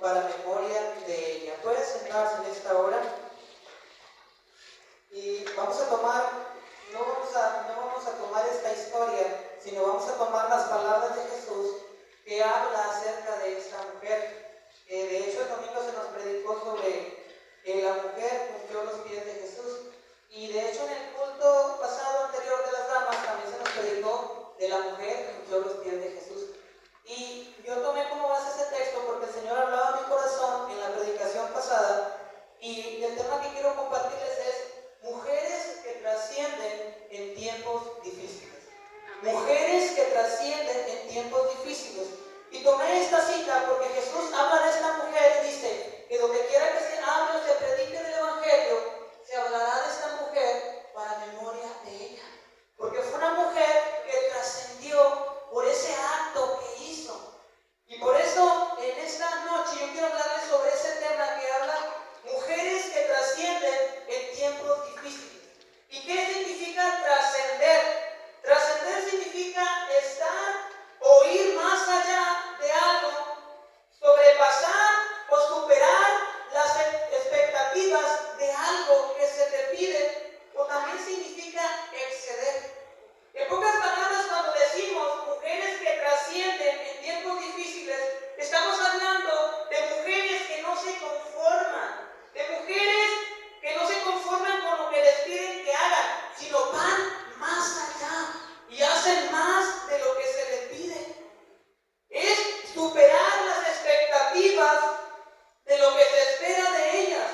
para memoria de ella. Pueden sentarse en esta hora y vamos a tomar, no vamos a tomar esta historia, sino vamos a tomar las palabras de Jesús que habla acerca de esta mujer. De hecho, el domingo se nos predicó sobre que la mujer ungió los pies de Jesús. Y de hecho, en el culto pasado anterior de las damas también se nos predicó de la mujer que ungió los pies de Jesús. Y yo tomé como base ese texto porque el Señor hablaba a mi corazón en la predicación pasada. Y el tema que quiero compartirles es mujeres que trascienden en tiempos difíciles. Mujeres que trascienden en tiempos difíciles. Y tomé esta cita porque Jesús habla de esta mujer y dice que donde quiera que se hable o se predique del Evangelio, se hablará de esta mujer para memoria de ella. Porque fue una mujer que trascendió por ese acto que hizo. Y por eso en esta noche yo quiero hablarles sobre ese tema que habla mujeres que trascienden en tiempos difíciles. ¿Y qué significa trascender? Trascender significa estar o ir más allá de algo, sobrepasar o superar las expectativas de algo que se te pide, o también significa exceder. En pocas palabras, cuando decimos mujeres que trascienden en tiempos difíciles, estamos hablando de mujeres que no se conforman, de mujeres que no se conforman con lo que les piden que hagan, sino van más allá y hacen más de lo que se les pide. Es superar las expectativas de lo que se espera de ellas.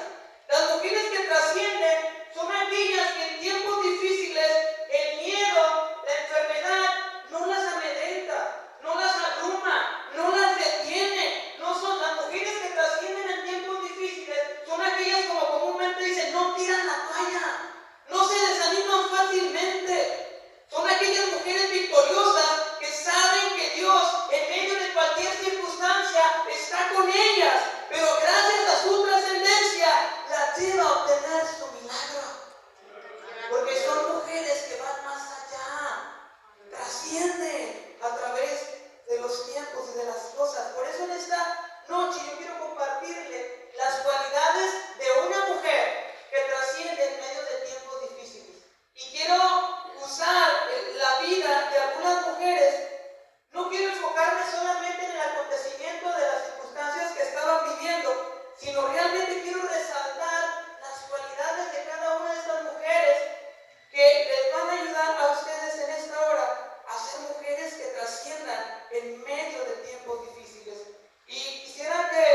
Las mujeres que trascienden son aquellas que en tiempos difíciles el miedo, la enfermedad no las amedrenta, no las abruma, no las detiene. No son las mujeres que trascienden en tiempos difíciles, son aquellas como comúnmente dicen, no tiran la toalla, no se desaniman fácilmente. Son aquellas mujeres victoriosas que saben que Dios en medio de cualquier circunstancia está con ellas, pero gracias a su trascendencia las lleva a obtener su milagro. Porque son mujeres que van más allá, trascienden a través de los tiempos y de las cosas. Por eso en esta noche yo quiero compartirle las cualidades de una mujer que trasciende en medio de tiempos difíciles. Y quiero usar la vida de algunas mujeres. No quiero enfocarme solamente en el acontecimiento de las circunstancias que estaban viviendo, sino realmente quiero resaltar las cualidades de cada una de estas mujeres que les van a ayudar a ustedes en esta hora a ser mujeres que trasciendan en medio de tiempos difíciles. Y quisiera que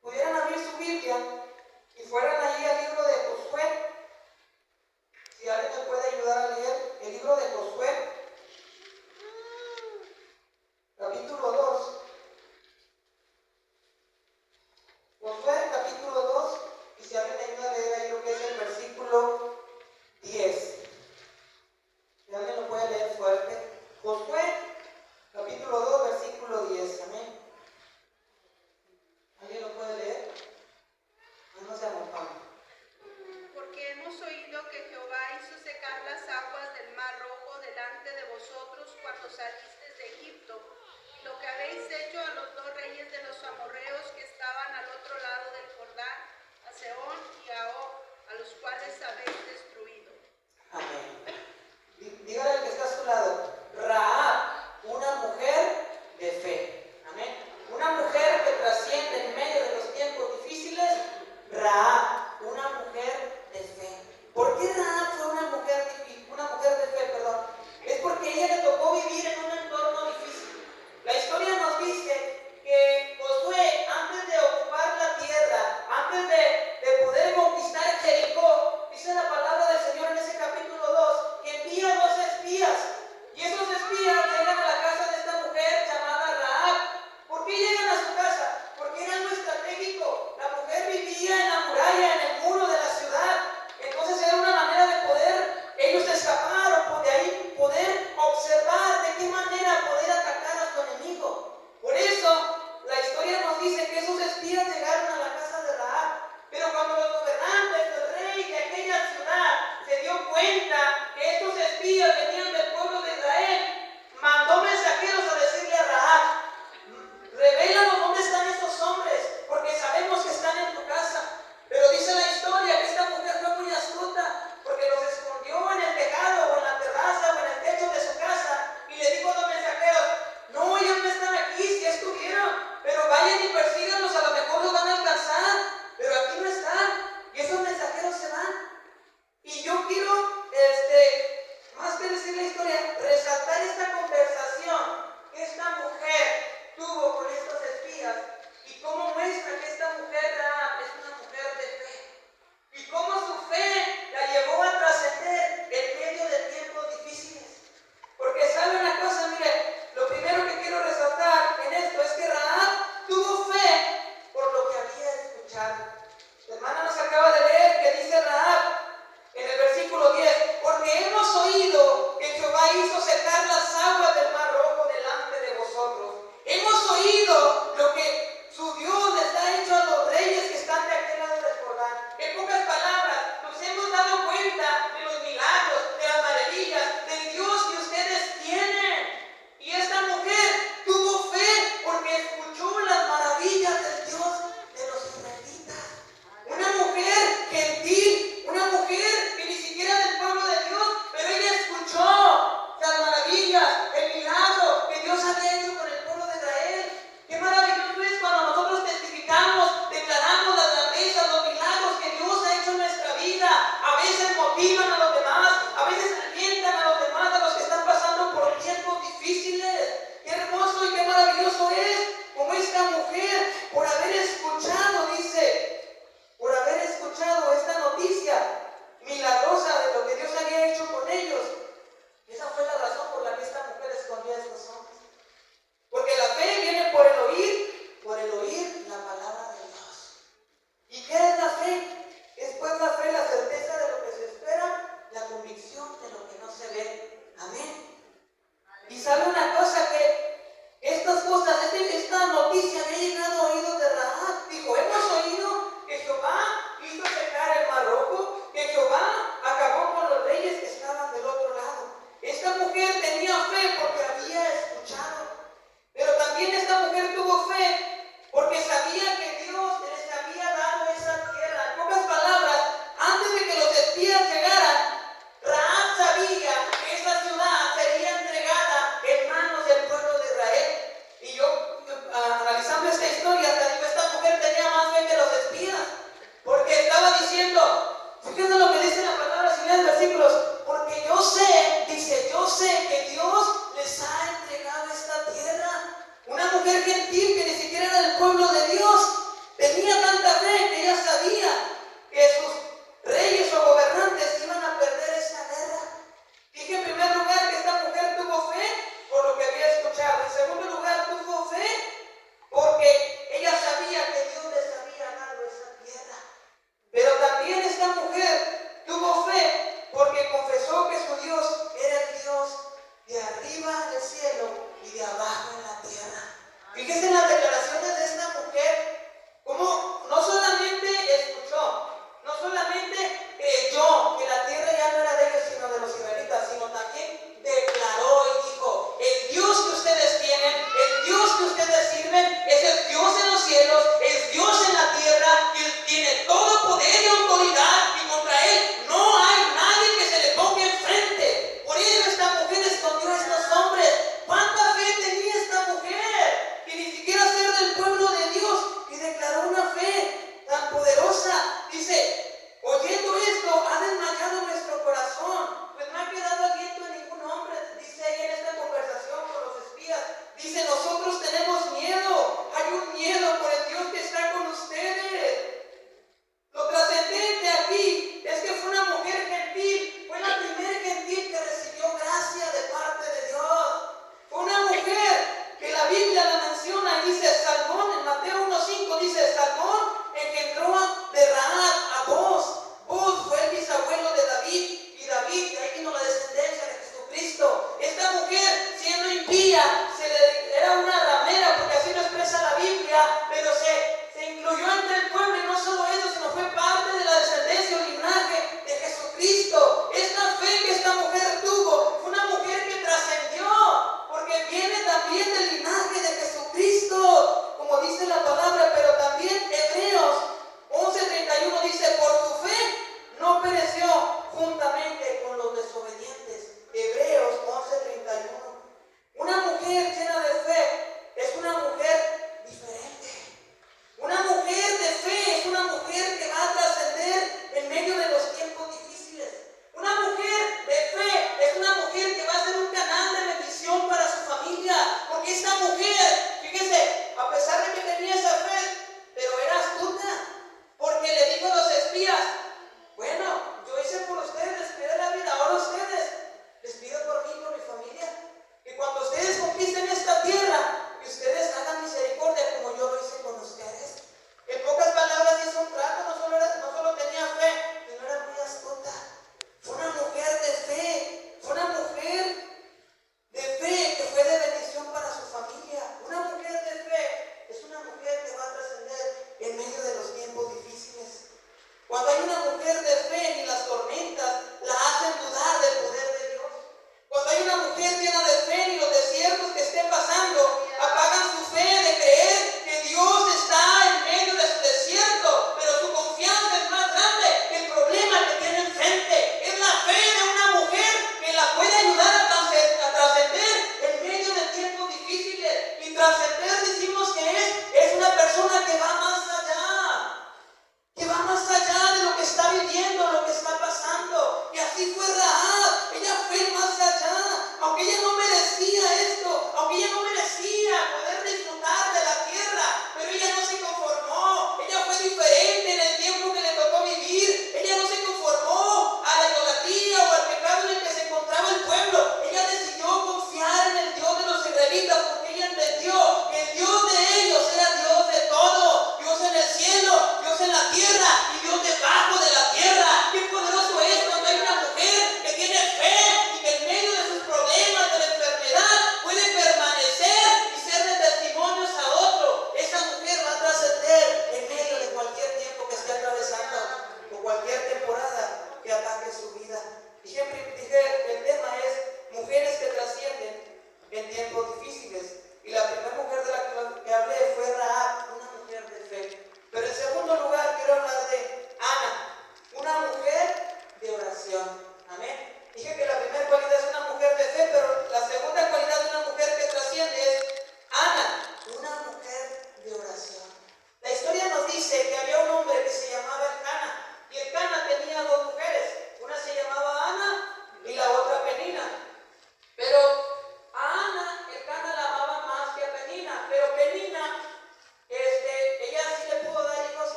pudieran abrir su Biblia y fueran allí al libro de Josué. Si alguien me puede ayudar a leer el libro de Josué, capítulo 2. Josué, capítulo 2, y si alguien me ayuda a leer ahí lo que es el versículo 10. Si alguien lo puede leer fuerte. Josué, capítulo 2, versículo 10. Amén. ¿Alguien lo puede leer? No se amontonen. Porque hemos oído que Jehová hizo secar las aguas del mar rojo delante de vosotros cuando salisteis de Egipto, y lo que habéis hecho a los dos reyes de los amorreos que estaban al otro lado del Jordán, a Sehón y a Og, a los cuales habéis destruido. Amén. Dígale al que está a su lado, Rahab, una mujer de fe. Amén. Una mujer que trasciende en medio de los tiempos difíciles. Rahab, una mujer de fe. ¿Por qué Rahab fue una mujer de fe? Es porque a ella le tocó vivir en un entorno difícil. La historia nos dice que Josué, antes de ocupar la tierra, antes de poder conquistar Jericó, dice la palabra analizando esta historia, te digo, esta mujer tenía más fe que los espías, porque estaba diciendo, fíjense lo que dice la palabra, si lees versículos, porque yo sé, dice, yo sé que Dios les ha entregado esta tierra. Una mujer gentil que ni siquiera era del pueblo de Dios, tenía tanta fe que ella sabía que sus reyes o gobernantes iban a perder esta guerra. Dije en primer lugar que esta mujer tuvo fe por lo que había escuchado. En segundo lugar, tuvo fe porque ella sabía que Dios les había dado esa tierra. Pero también esta mujer tuvo fe porque confesó que su Dios era el Dios de arriba en el cielo y de abajo en la tierra. Fíjese en la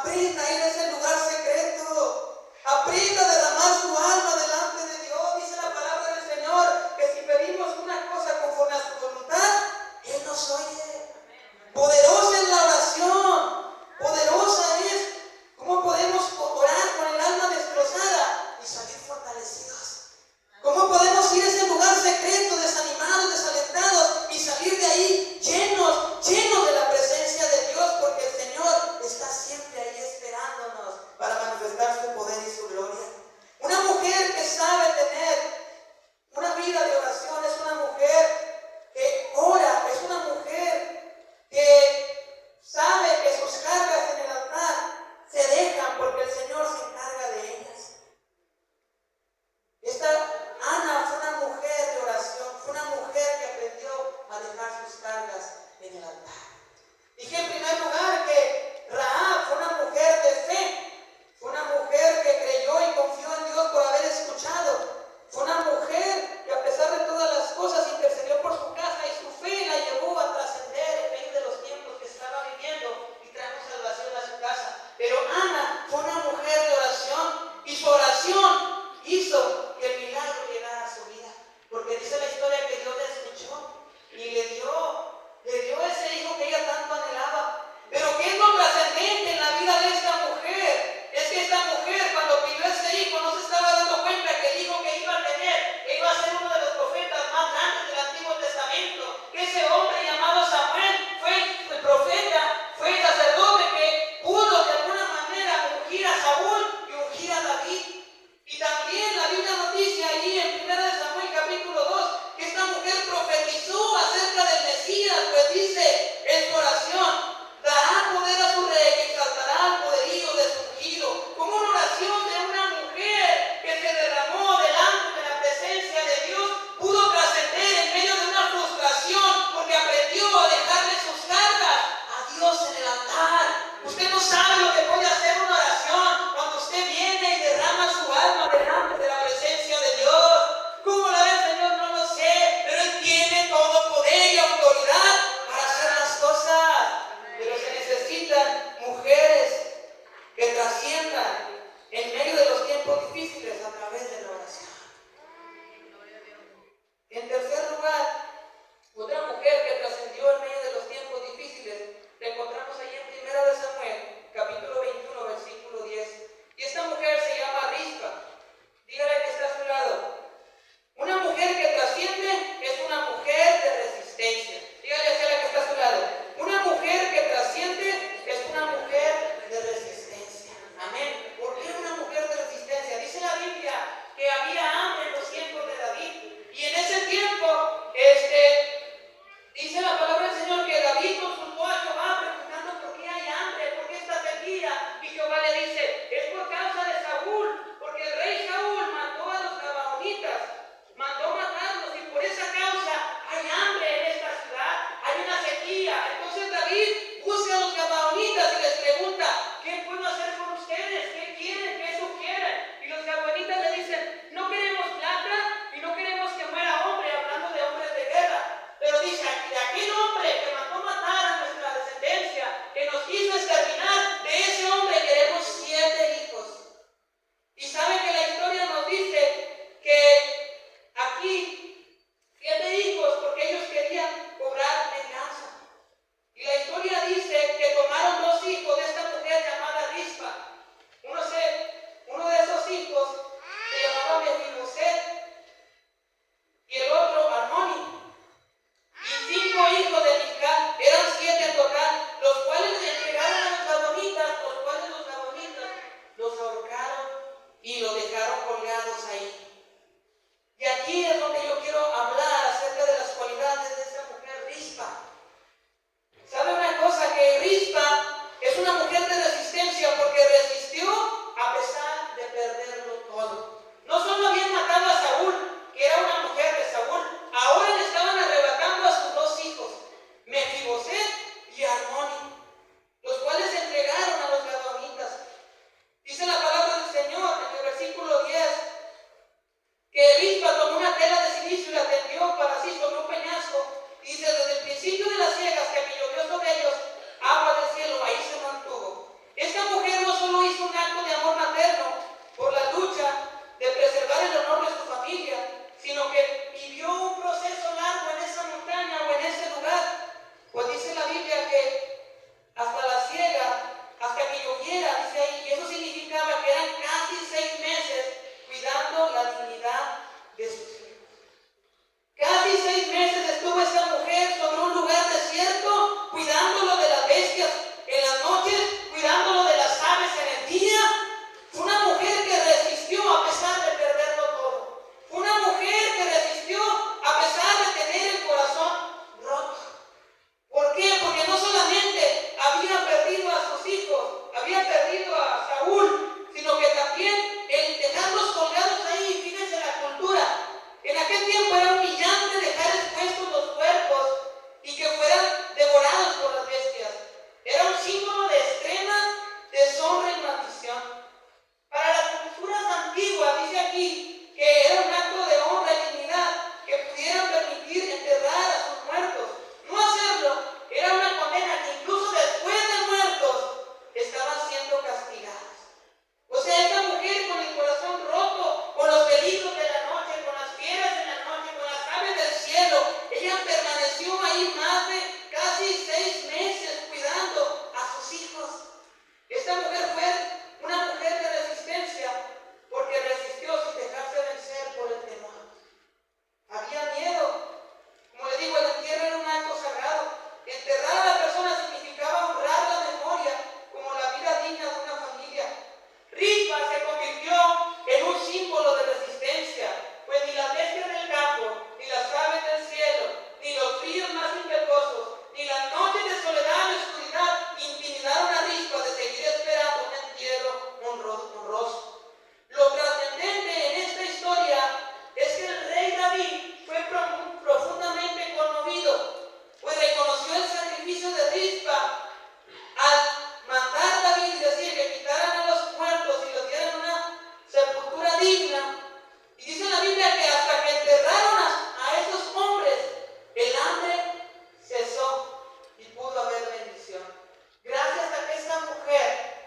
Aprenda a ir a ese lugar secreto. Aprenda a derramar su alma delante de Dios. Dice la palabra del Señor que si pedimos una cosa conforme a su voluntad, Él nos oye. Poderosa es la oración. Poderosa es. ¿Cómo podemos orar con el alma destrozada y salir fortalecidos? ¿Cómo podemos ir a ese lugar secreto, desanimados, desalentados y salir de ahí llenos de la presencia de Dios? Porque el Señor está siempre ahí esperándonos.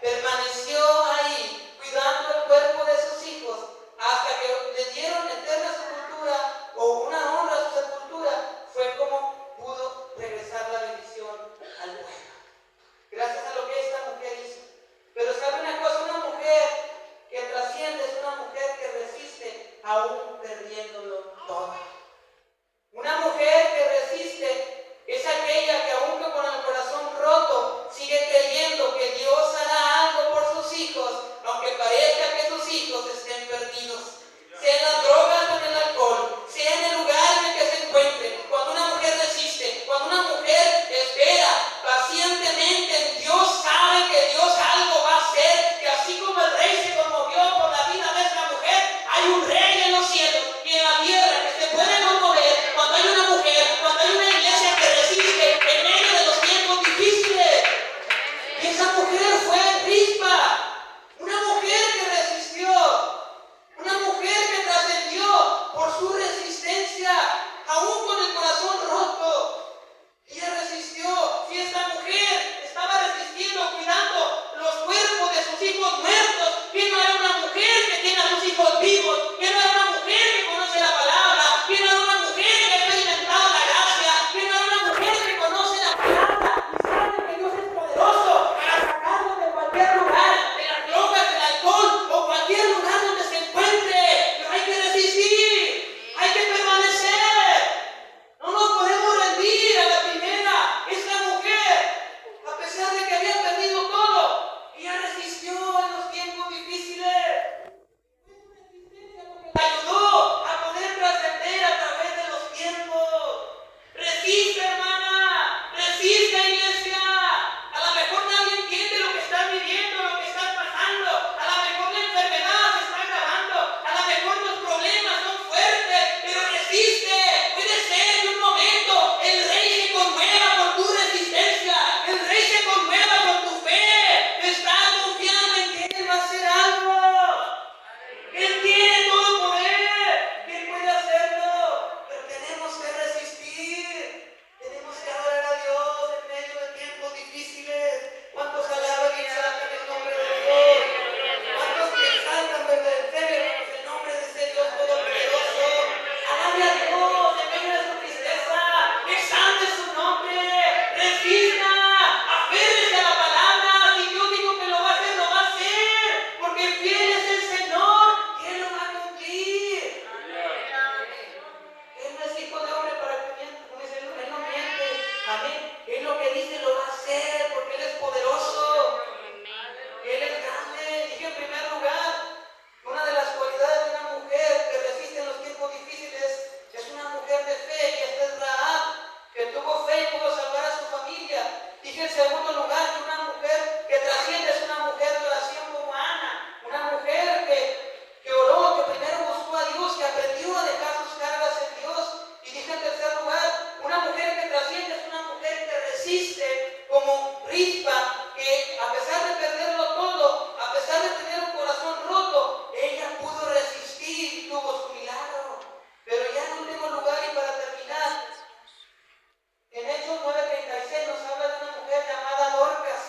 permaneció ahí cuidando el cuerpo de sus hijos hasta que le dieron eterna sepultura o una honra a su sepultura, fue como pudo regresar la bendición al pueblo. Gracias a lo que esta mujer hizo. Pero sabe una cosa, una mujer que trasciende es una mujer que resiste aún perdiéndolo todo. Una mujer que resiste es aquella que aún con el corazón roto sigue creyendo que Dios hará algo por sus hijos, aunque parezca que sus hijos estén perdidos. Sea en las drogas o en el alcohol, sea en el lugar en el que se encuentre. Cuando una mujer resiste, cuando una mujer espera pacientemente en Dios, sabe que Dios algo va a hacer, que así como el rey se conmovió por la vida de esta mujer, hay un rey en los cielos y en la tierra que se puede conmover cuando hay una mujer, cuando hay una iglesia que resiste en medio de los tiempos difíciles. Y esa mujer fue Rispa, una mujer que resistió, una mujer que trascendió por su resistencia, aún con el corazón roto. Ella resistió. Si esta mujer estaba resistiendo, cuidando los cuerpos de sus hijos muertos, que no era una mujer que tiene a sus hijos vivos, que no era una mujer que conoce la palabra, que no era una mujer que ha experimentado la gracia, que no era una mujer que conoce la palabra y sabe que Dios es poderoso para sacarlos de cualquier lugar, de las drogas, del alcohol o cualquier lugar donde se encuentre. Pero hay que resistir, hay que permanecer. No nos podemos rendir a la primera. Esta mujer, a pesar de que había perdido todo, ella resistió en los tiempos difíciles. La ayudó a poder trascender a través de los tiempos. Resiste, hermana. Resiste, iglesia. A lo mejor nadie entiende lo que estás viviendo, lo que estás pasando. A lo mejor la enfermedad se está agravando. A lo mejor los problemas son fuertes, pero resiste. Puede ser en un momento el rey se conmueva por tu resistencia. El rey se conmueva por tu fe. Está confiando en que Él va a hacer algo. Él tiene todo el poder. Él puede hacerlo. Pero tenemos que resistir. Tenemos que adorar a Dios en medio de tiempos difíciles. ¿Cuántos alaban y exaltan el nombre de Dios? ¿Cuántos que exaltan verdaderamente el nombre de ese Dios todopoderoso? Alabe a Dios en medio de su tristeza. Exalte su nombre. Resista. Aférrese a la palabra. Si Dios dijo que lo va a hacer, lo va a hacer. Porque fiel es el Señor y Él lo va a cumplir. Él no es hijo de hombre para que mienta, como dice Él no miente. Amén. Él lo que dice lo va a hacer porque Él es poderoso. Él es grande. Dije en primer lugar, una de las cualidades de una mujer que resiste en los tiempos difíciles es una mujer de fe, y esta es Rahab, que tuvo fe y pudo salvar a su familia. Dije en segundo lugar que una mujer que trasciende es una mujer de oración como Ana, una mujer que oró, que primero buscó a Dios, que aprendió a dejar sus cargas en Dios. Y dije en tercer lugar, una mujer que trasciende es una mujer que resiste como Rispa, que a pesar de perderlo todo, a pesar de tener un corazón roto, ella pudo resistir y tuvo su milagro. Pero ya en último lugar y para terminar, en Hechos 9:36 nos habla de una mujer llamada Dorcas.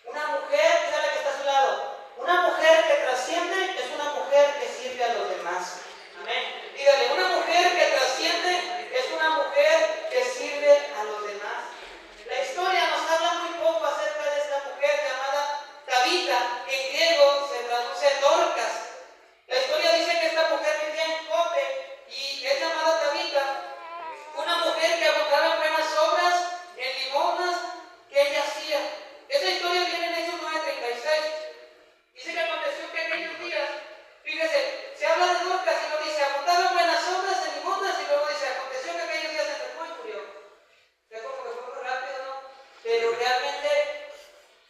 Una mujer, mira la que está a su lado. Una mujer que trasciende es una mujer que sirve a los demás. Amén. Dígale, una mujer que trasciende es una mujer que sirve a los demás. La historia nos habla muy poco acerca de esta mujer llamada Tabita, que en griego se traduce Dorcas. La historia dice que esta mujer vivía en Jope y es llamada Tabita. Una mujer que abundaba en buenas obras, en limosnas que ella hacía. Esa historia viene en Hechos 9:36. Dice que aconteció que aquellos días, fíjese, se habla de Dorcas y lo dice, abundaba en buenas obras, en limosnas, y luego dice, aconteció que aquellos días se enfermó y murió. Ya como que fue muy rápido, ¿no? Pero realmente,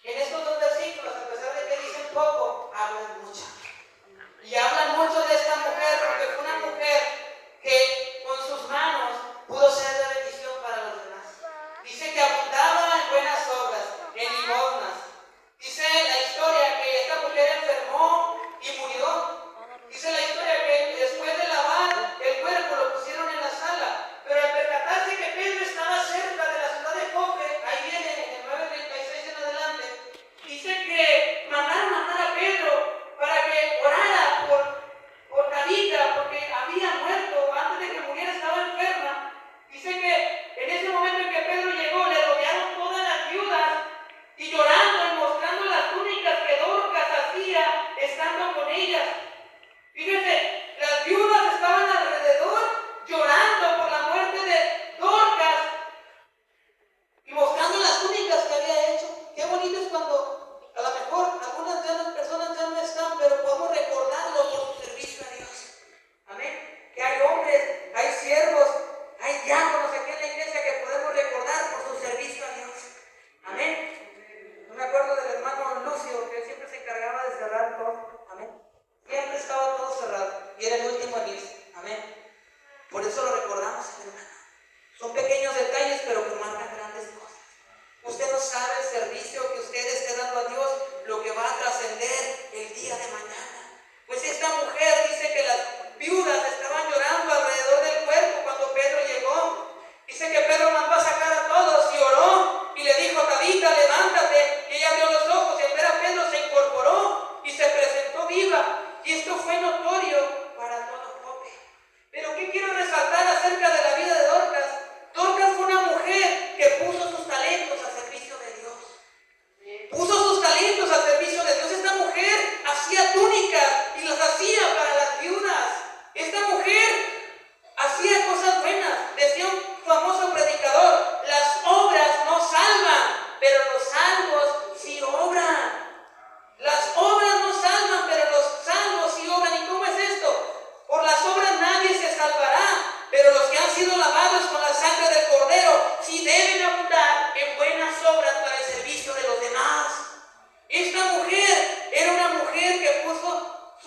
en estos dos versículos, a pesar de que dicen poco, hablan mucho.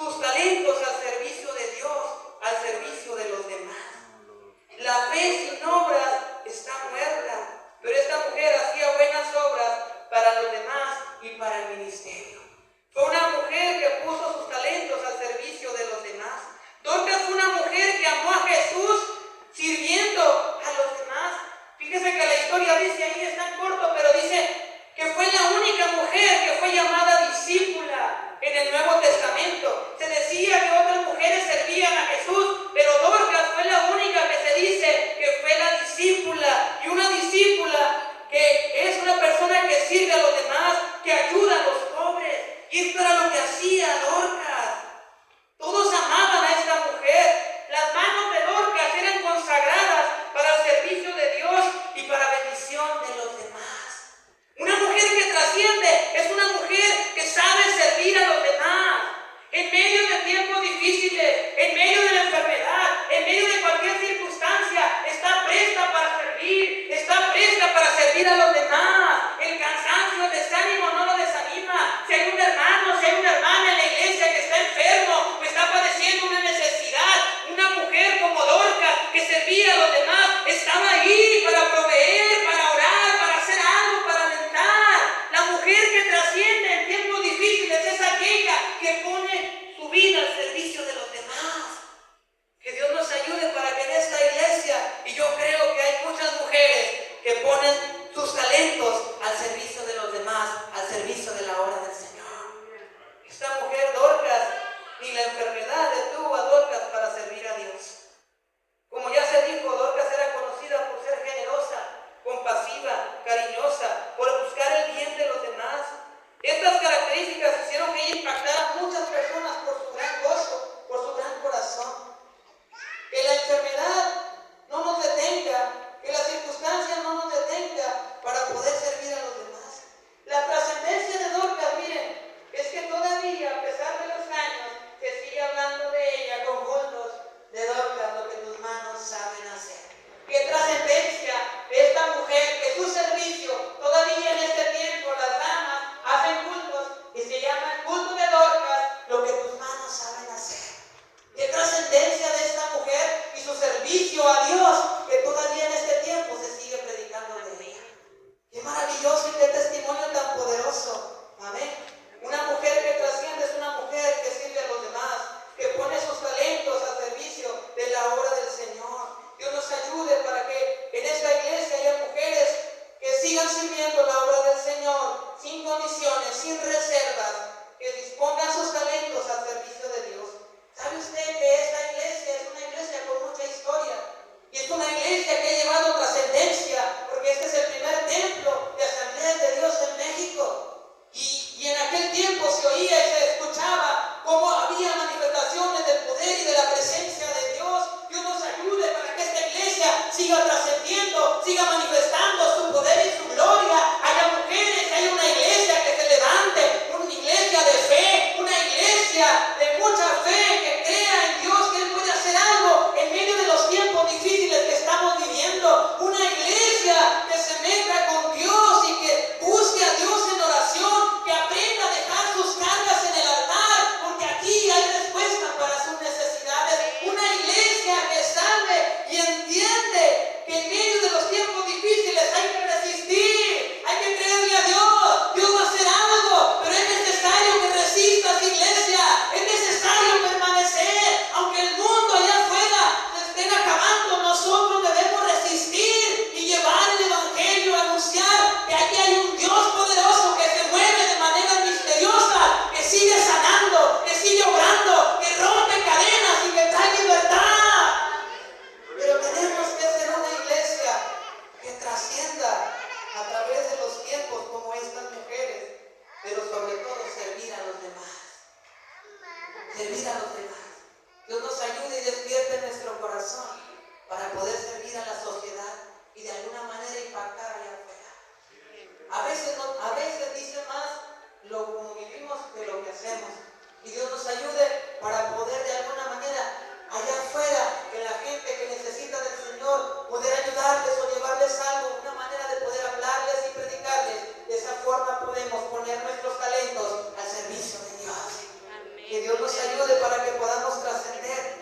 sus talentos al servicio de Dios, al servicio de los demás. La fe sin obras está muerta, pero esta mujer hacía buenas obras para los demás y para el ministerio. Fue una mujer que puso sus talentos al servicio de los demás. Dorcas fue una mujer que amó a Jesús sirviendo a los demás. Fíjese que la historia dice ahí, está en corto, pero dice que fue la única mujer que fue llamada discípula en el Nuevo Testamento. Se decía que otras mujeres servían a Jesús, pero Dorcas fue la única que se dice que fue la discípula. Y una discípula que es una persona que sirve a los demás, que ayuda a los pobres. Y esto era lo que hacía Dorcas. Todos amaban a esta mujer. Las manos de Dorcas eran consagradas para el servicio de Dios y para bendición de los demás. Una mujer que trasciende es una mujer que sabe servir a los demás. En medio de tiempos difíciles, en medio de la enfermedad, en medio de cualquier circunstancia, está presta para servir, está presta para servir a los demás. El cansancio, el desánimo no lo desanima. Si hay un hermano, si hay una hermana en la iglesia que está enfermo o está padeciendo una necesidad, una mujer como Dorcas que servía a los demás, estaba ahí para proveer, para orar, para hacer algo, para alentar. La mujer que trasciende en tiempos difíciles es aquella que pone su vida al servicio de los demás. Que Dios nos ayude para que en esta iglesia, y yo creo que hay muchas mujeres que ponen sus talentos al servicio de los demás, al servicio de la obra del Señor. Esta mujer Dorcas, ni la enfermedad detuvo a Dorcas para servir a Dios. Como ya se dijo, Dorcas era conocida por ser generosa, compasiva, cariñosa, por buscar el bien de los demás. Estas características hicieron que ella impactara a muchas personas por su gran gozo, por su gran corazón. Que la enfermedad no nos detenga, que las circunstancias no nos detenga para poder servir a los demás. La trascendencia de Dorcas, miren, es que todavía, a pesar de los años, se sigue hablando de ella con juntos de Dorcas, lo que tus manos saben hacer. Qué trascendencia de esta mujer, que su servicio, todavía en este tiempo las damas hacen cultos y se llama el culto de Dorcas, lo que tus manos saben hacer. Qué trascendencia de esta mujer y su servicio a Dios, que todavía en este tiempo se sigue predicando de ella. Qué maravilloso y qué testimonio tan poderoso. Amén. Una mujer que trasciende es una mujer que sirve a los demás, que pone sus talentos al servicio de la obra del Señor. Dios nos ayude para que en esta iglesia haya mujeres que sigan sirviendo la obra del Señor sin condiciones, sin reservas, que dispongan sus talentos al servicio de Dios. ¿Sabe usted que esta iglesia es una iglesia con mucha historia? Y es una iglesia que ha llevado trascendencia, porque este es el primer templo de Asambleas de Dios en México. Y en aquel tiempo se oía y se escuchaba cómo había manifestaciones del poder y de la presencia de Dios. Dios nos ayude para que esta iglesia siga trascendiendo, siga manifestando su poder y su gloria. Haya mujeres, haya una iglesia que se levante, una iglesia de fe, una iglesia de mucha fe, que crea en Dios que Él puede hacer algo en medio de los tiempos difíciles que estamos viviendo. Una iglesia que se meta con Dios y que busque a Dios en oración, que aprenda a dejar sus cargas en el altar, porque aquí hay respuesta para sus necesidades. Una iglesia que sabe y entiende que en medio de los tiempos difíciles hay que resistir, hay que creerle a Dios. Dios va a hacer algo, pero es necesario que resistas, iglesia. Es necesario permanecer, aunque el mundo allá afuera se estén acabando. Nosotros debemos resistir y llevar el evangelio, anunciar que aquí hay un Dios poderoso que se mueve de manera misteriosa, que sigue sanando, que sigue obrando, que rompe cadenas y que trae libertad. Pero tenemos que ser una iglesia que trascienda a través de los tiempos como estas mujeres, pero sobre todo servir a los demás. Servir a los demás. Dios nos ayude y despierte nuestro corazón para poder servir a la sociedad y de alguna manera impactar allá afuera. A veces dice más lo como vivimos que lo que hacemos. Y Dios nos ayude para poder de alguna manera allá afuera, que la gente que necesita del Señor, poder ayudarles o llevarles algo, una manera de poder hablarles y predicarles. De esa forma podemos poner nuestros talentos al servicio de Dios. Amén. Que Que Dios nos ayude para que podamos trascender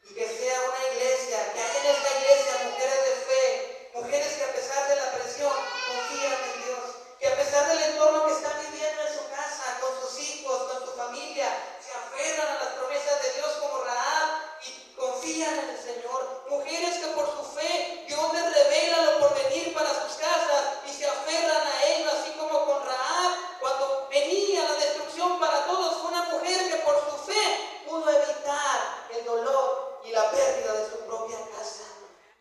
y que sea una iglesia, que haya en esta iglesia mujeres de fe, mujeres que a pesar de la presión confían en Dios, que a pesar del entorno que están viviendo en su casa, con sus hijos, con su familia, se aferran a las promesas de Dios como Rahab y confían en el Señor. Mujeres que por su fe Dios les revela lo por venir para sus casas y se aferran a ello, así como con Rahab, cuando venía la destrucción para todos, fue una mujer que por su fe pudo evitar el dolor y la pérdida de su propia casa.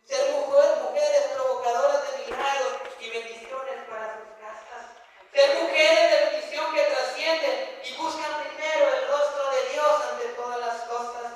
Ser mujeres provocadoras de milagros y bendiciones para sus casas. Ser mujeres de bendición que trascienden y buscan primero el rostro de Dios ante todas las cosas.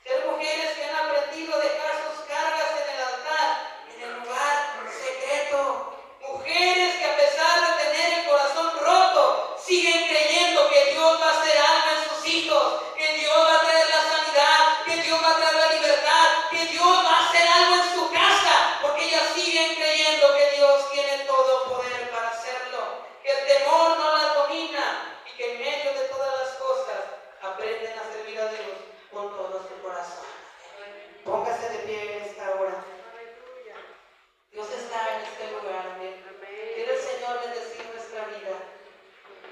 Ser mujeres que han aprendido a dejar sus cargas en el altar, en el lugar secreto. Mujeres que a pesar de tener el corazón roto, siguen creyendo que Dios va a hacer algo en sus hijos, que Dios va a traer la sanidad, que Dios va a traer la libertad, que Dios va a hacer algo en su casa, porque ellas siguen creyendo que Dios tiene todo poder para hacerlo, que el temor no las domina y que en medio de todas las cosas aprenden a servir a Dios con todo su corazón. Póngase de pie en esta hora. Dios está en este lugar. Amén. Quiere el Señor bendecir nuestra vida.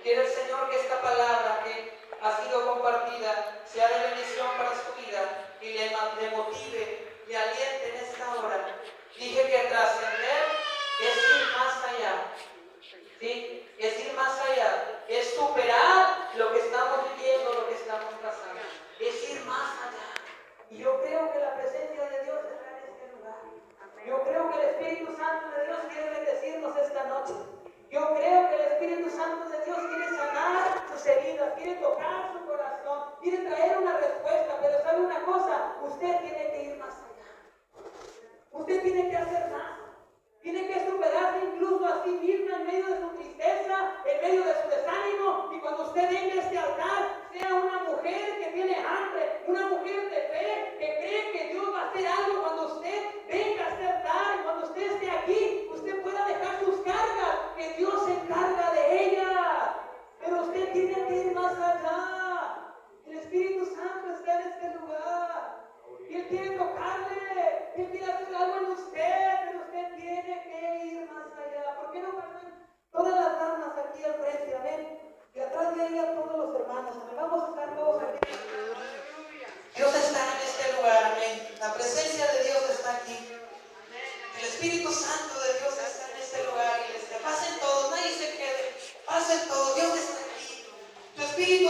Quiere el Señor que esta palabra que ha sido compartida sea de bendición para su vida y le motive y aliente en esta hora. Dije que trascender es ir más allá. ¿Sí? Es ir más allá. Es superar lo que estamos viviendo, lo que estamos pasando. Es ir más allá. Y yo creo que la presencia de Dios está en este lugar. Yo creo que el Espíritu Santo de Dios quiere bendecirnos esta noche. Yo creo que el Espíritu Santo de Dios quiere sanar sus heridas, quiere tocar su corazón, quiere traer una respuesta. Pero ¿sabe una cosa? Usted tiene que ir más allá. Usted tiene que hacer más. Tiene que superarse incluso a sí misma en medio de su tristeza, en medio de su desánimo. Y cuando usted venga a este altar, sea una mujer que tiene hambre, una mujer de fe, que cree que Dios va a hacer algo cuando usted venga a este altar. Y cuando usted esté aquí, usted pueda dejar sus cargas, que Dios se encarga de ellas. Pero usted tiene que ir más allá. El Espíritu Santo está en este lugar. Y Él quiere tocarle, Él quiere hacer algo en usted, pero usted tiene que ir más allá. ¿Por qué no pasan todas las damas aquí al frente? Amén. Y atrás de ella todos los hermanos. Amén. Vamos a estar todos aquí. Dios está en este lugar. Amén. La presencia de Dios está aquí. El Espíritu Santo de Dios está en este lugar. Y pasen todos, nadie se quede. Pasen todos, Dios está aquí. Tu Espíritu